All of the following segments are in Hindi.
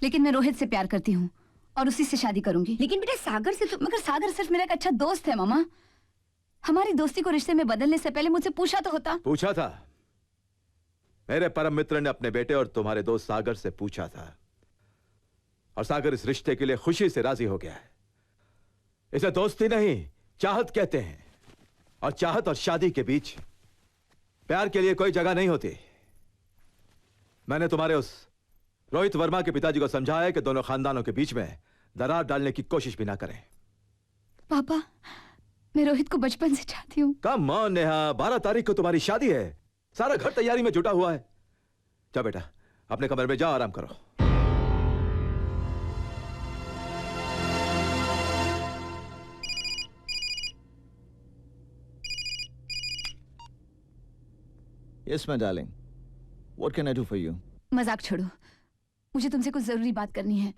लेकिन मैं रोहित से प्यार करती हूँ और उसी से शादी करूंगी। लेकिन बेटा सागर से तो... मगर सागर सिर्फ मेरा एक अच्छा दोस्त है मामा। हमारी दोस्ती को रिश्ते में बदलने से पहले मुझसे पूछा तो होता। पूछा था। मेरे परम मित्र ने अपने बेटे और तुम्हारे दोस्त सागर से पूछा था, और सागर इस रिश्ते के लिए खुशी से राजी हो गया है। इसे दोस्ती नहीं चाहत कहते हैं, और चाहत और शादी के बीच प्यार के लिए कोई जगह नहीं होती। मैंने तुम्हारे उस रोहित वर्मा के पिताजी को समझाया है कि दोनों खानदानों के बीच में दरार डालने की कोशिश भी ना करें। पापा, मैं रोहित को बचपन से चाहती हूँ। कम ऑन नेहा, 12 तारीख को तुम्हारी शादी है। सारा घर तैयारी में जुटा हुआ है। जा बेटा, अपने कमरे में जाओ, आराम करो। Yes, my darling. What can I do for you? मजाक छोड़ो, मुझे तुमसे कुछ जरूरी बात करनी है।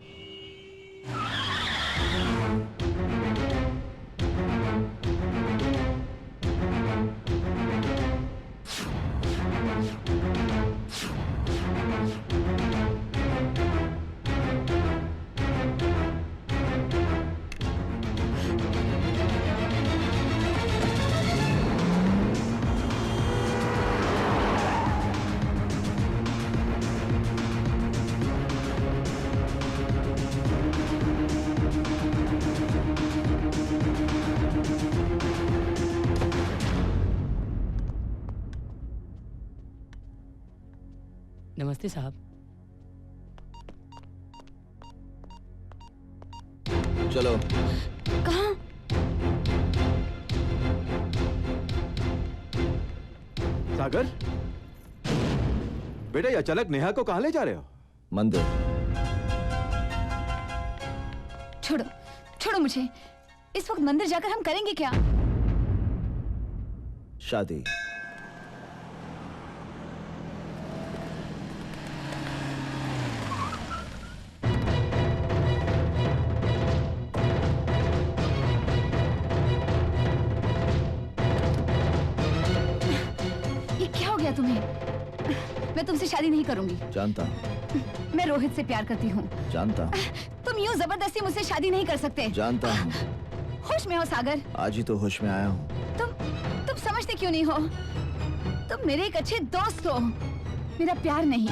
नमस्ते साहब। चलो। कहाँ? सागर बेटा, ये अचानक नेहा को कहां ले जा रहे हो? मंदिर। छोड़ो छोड़ो मुझे। इस वक्त मंदिर जाकर हम करेंगे क्या? शादी। मैं तुमसे शादी नहीं करूंगी। जानता हूँ। मैं रोहित से प्यार करती हूँ। जानता हूँ। तुम यूँ जबरदस्ती मुझसे शादी नहीं कर सकते। जानता हूँ। होश में हो सागर? आज ही तो होश में आया हूँ। तुम समझते क्यों नहीं हो? तुम मेरे एक अच्छे दोस्त हो, मेरा प्यार नहीं।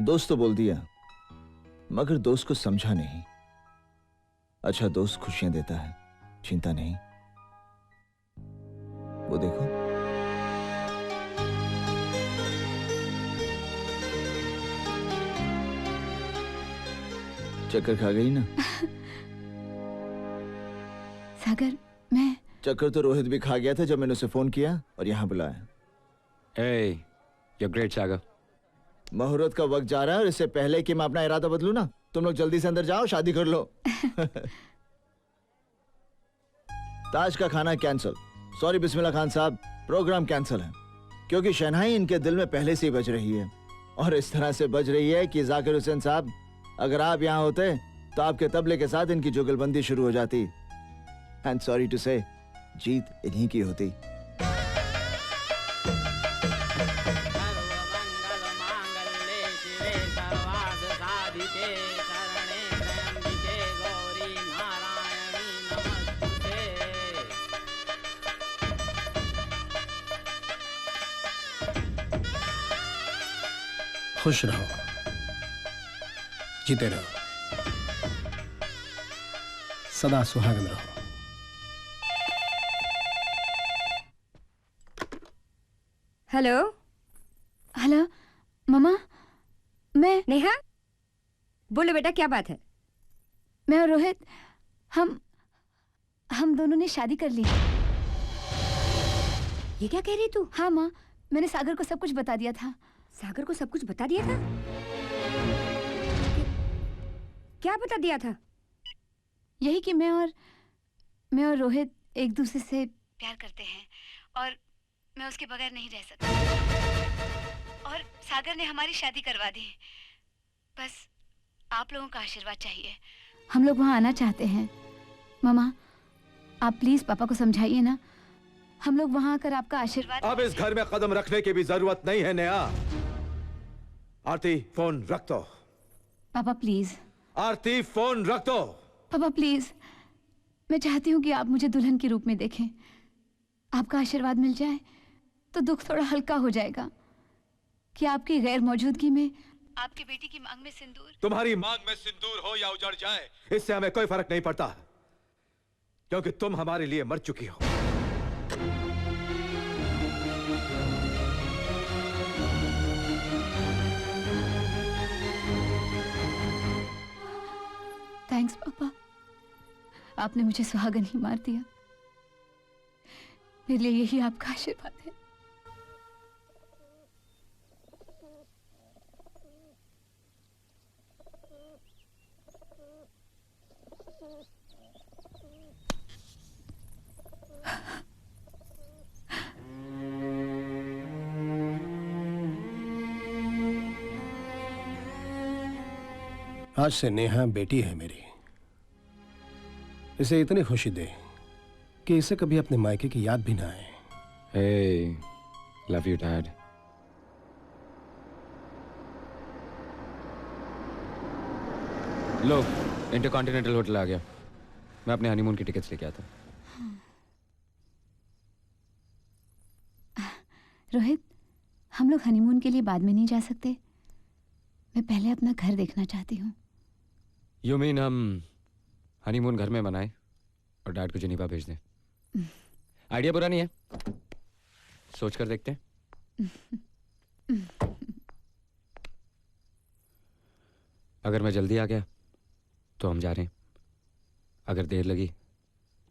दोस्त तो बोल दिया, मगर दोस्त को समझा नहीं। अच्छा दोस्त खुशियां देता है, चिंता नहीं। वो देखो, चक्कर खा गई ना? सागर, मैं चक्कर तो रोहित भी खा गया था जब मैंने उसे फोन किया और यहाँ बुलाया। Hey, you're great, सागर। मुहूर्त का वक्त जा रहा है और इससे पहले कि मैं अपना इरादा बदलूं ना, तुम लोग जल्दी से अंदर जाओ, शादी कर लो। ताज का खाना कैंसिल। सॉरी बिस्मिल्लाह खान साहब, प्रोग्राम कैंसिल है क्योंकि शहनाई इनके दिल में पहले से ही बज रही है, और इस तरह से बज रही है कि जाकिर हुसैन साहब, अगर आप यहाँ होते तो आपके तबले के साथ इनकी जुगलबंदी शुरू हो जाती। एंड सॉरी टू से, जीत इन्हीं की होती। खुश रहो, जीते रहो, सदा सुहागन रहो। हेलो। हेलो मम्मा, मैं नेहा। बोलो बेटा, क्या बात है? मैं और रोहित, हम दोनों ने शादी कर ली। ये क्या कह रही तू? हाँ माँ, मैंने सागर को सब कुछ बता दिया था। सागर को सब कुछ बता दिया था? क्या बता दिया था? यही कि मैं और रोहित एक दूसरे से प्यार करते हैं और मैं उसके बगैर नहीं रह सकती। और सागर ने हमारी शादी करवा दी। बस आप लोगों का आशीर्वाद चाहिए। हम लोग वहाँ आना चाहते हैं। मामा, आप प्लीज पापा को समझाइए ना। हम लोग वहाँ आकर आपका आशीर्वाद। अब इस घर में कदम रखने की भी जरूरत नहीं है नेहा। आरती, फोन रख दो। पापा प्लीज, आरती फोन रख दो। पापा प्लीज, मैं चाहती हूँ कि आप मुझे दुल्हन के रूप में देखें। आपका आशीर्वाद मिल जाए तो दुख थोड़ा हल्का हो जाएगा कि आपकी गैर मौजूदगी में आपकी बेटी की मांग में सिंदूर। तुम्हारी मांग में सिंदूर हो या उजड़ जाए, इससे हमें कोई फर्क नहीं पड़ता, क्योंकि तुम हमारे लिए मर चुकी हो। थैंक्स पापा, आपने मुझे सुहागन ही मार दिया। मेरे लिए यही आपका आशीर्वाद है। आज से नेहा बेटी है मेरी। इसे इतनी खुशी दे कि इसे कभी अपने मायके की याद भी ना आए। Hey, love you, Dad. लो, इंटरकॉन्टिनेंटल होटल आ गया। मैं अपने हनीमून की टिकट्स लेके आता हूँ। रोहित, हम लोग हनीमून के लिए बाद में नहीं जा सकते? मैं पहले अपना घर देखना चाहती हूँ। You mean हम हनीमून घर में मनाएं और डैड को जिनीवा भेज दें? आइडिया बुरा नहीं है, सोच कर देखते हैं। अगर मैं जल्दी आ गया तो हम जा रहे हैं, अगर देर लगी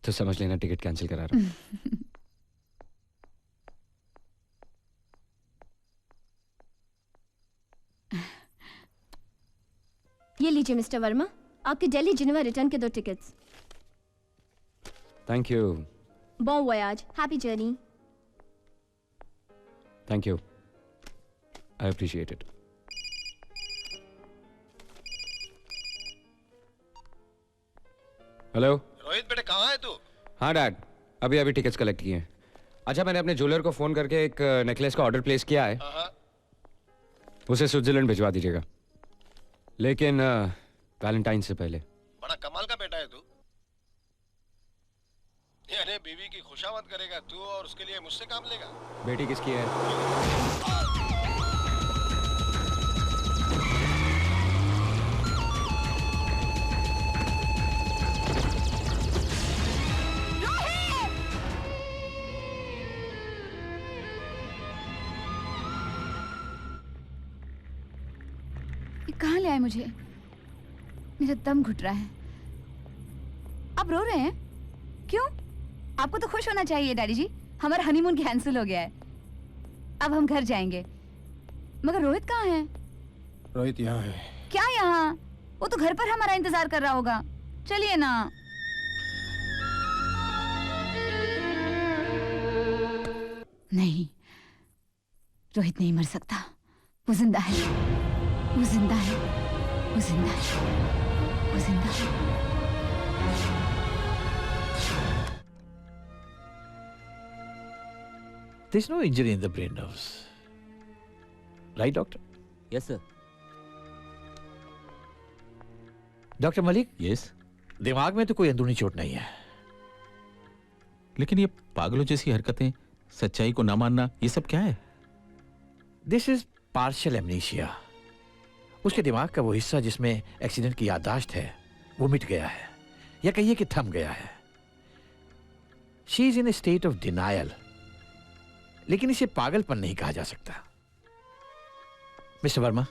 तो समझ लेना टिकट कैंसिल करा रहा हूं। ये लीजिए मिस्टर वर्मा, आपके दिल्ली जिनेवा रिटर्न के 2 tickets. Thank you. Bon voyage, happy journey. Thank you, I appreciate it. Hello Rohit बेटे, कहाँ है तू? हाँ डैड, अभी अभी टिकट्स कलेक्ट किए हैं। अच्छा, मैंने अपने ज्वेलर को फोन करके एक नेकलेस का ऑर्डर प्लेस किया है। उसे स्विट्जरलैंड भिजवा दीजिएगा, लेकिन वैलेंटाइन से पहले। बड़ा कमाल का बेटा है तू। यानी बीवी की खुशामद करेगा तू और उसके लिए मुझसे काम लेगा? बेटी किसकी है? कहाँ ले आए मुझे? मेरा दम घुट रहा है। आप रो रहे हैं क्यों? आपको तो खुश होना चाहिए डैडी जी, हमारा हनीमून कैंसिल हो गया है। अब हम घर जाएंगे। मगर रोहित कहाँ है? रोहित यहाँ है। क्या यहाँ? वो तो घर पर हमारा इंतजार कर रहा होगा। चलिए ना। नहीं, रोहित नहीं मर सकता। वो जिंदा है, वो जिंदा है, वो जिंदा है, वो जिंदा है। There's no injury in the brain nerves. Right, doctor? Yes, sir. Doctor Malik, Yes. दिमाग में तो कोई अंदरूनी चोट नहीं है। लेकिन ये पागलों जैसी हरकतें, सच्चाई को ना मानना, ये सब क्या है? This is partial amnesia. उसके दिमाग का वो हिस्सा जिसमें एक्सीडेंट की याददाश्त है वो मिट गया है, या कहिए कि थम गया है। She is in A state of denial, लेकिन इसे पागलपन नहीं कहा जा सकता। मिस्टर वर्मा,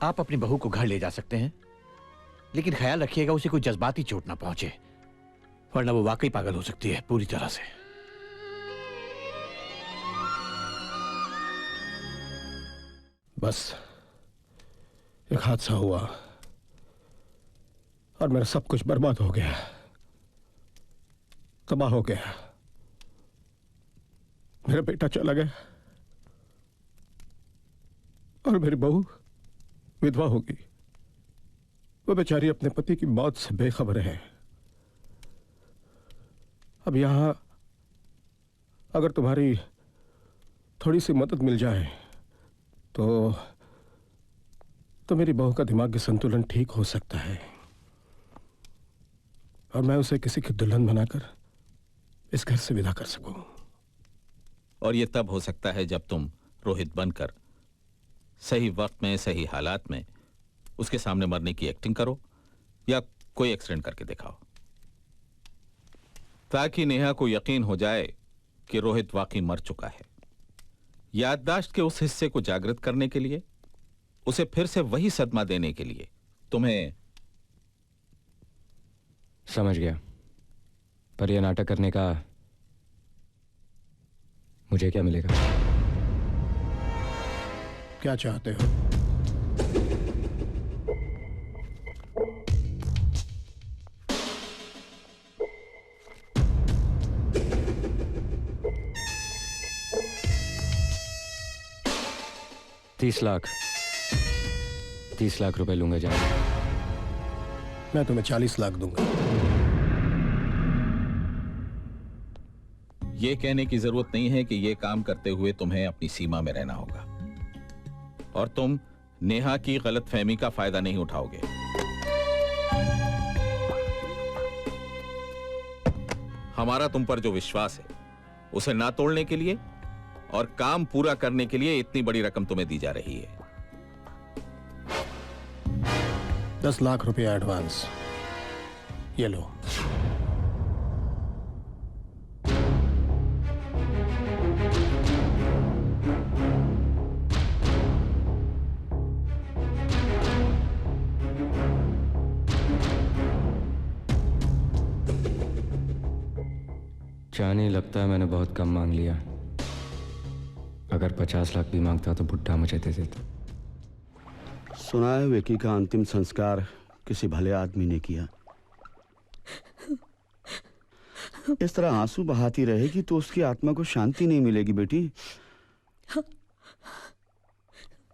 आप अपनी बहू को घर ले जा सकते हैं, लेकिन ख्याल रखिएगा उसे कोई जज्बाती चोट ना पहुंचे, वरना वो वाकई पागल हो सकती है पूरी तरह से। बस एक हादसा हुआ और मेरा सब कुछ बर्बाद हो गया, तबाह हो गया। मेरा बेटा चला गया और मेरी बहू विधवा हो गई। वो बेचारी अपने पति की मौत से बेखबर है। अब यहां अगर तुम्हारी थोड़ी सी मदद मिल जाए तो तो मेरी बहू का दिमागी संतुलन ठीक हो सकता है और मैं उसे किसी की दुल्हन बनाकर इस घर से विदा कर सकूं। और ये तब हो सकता है जब तुम रोहित बनकर सही वक्त में सही हालात में उसके सामने मरने की एक्टिंग करो या कोई एक्सीडेंट करके दिखाओ, ताकि नेहा को यकीन हो जाए कि रोहित वाकई मर चुका है। याददाश्त के उस हिस्से को जागृत करने के लिए, उसे फिर से वही सदमा देने के लिए तुम्हें। समझ गया, पर यह नाटक करने का मुझे क्या मिलेगा? क्या चाहते हो? तीस लाख रुपए लूंगा जान। मैं तुम्हें 40 लाख दूंगा। यह कहने की जरूरत नहीं है कि यह काम करते हुए तुम्हें अपनी सीमा में रहना होगा और तुम नेहा की गलतफहमी का फायदा नहीं उठाओगे। हमारा तुम पर जो विश्वास है उसे ना तोड़ने के लिए और काम पूरा करने के लिए इतनी बड़ी रकम तुम्हें दी जा रही है। 10 लाख रुपया एडवांस, ये लो। जाने लगता है मैंने बहुत कम मांग लिया। अगर 50 लाख भी मांगता तो बुढ़ा मुझे दे देता। सुना है विकी का अंतिम संस्कार किसी भले आदमी ने किया। इस तरह आंसू बहाती रहेगी तो उसकी आत्मा को शांति नहीं मिलेगी बेटी।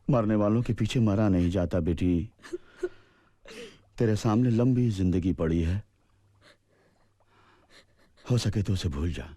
मरने वालों के पीछे मरा नहीं जाता बेटी। तेरे सामने लंबी जिंदगी पड़ी है, हो सके तो उसे भूल जा।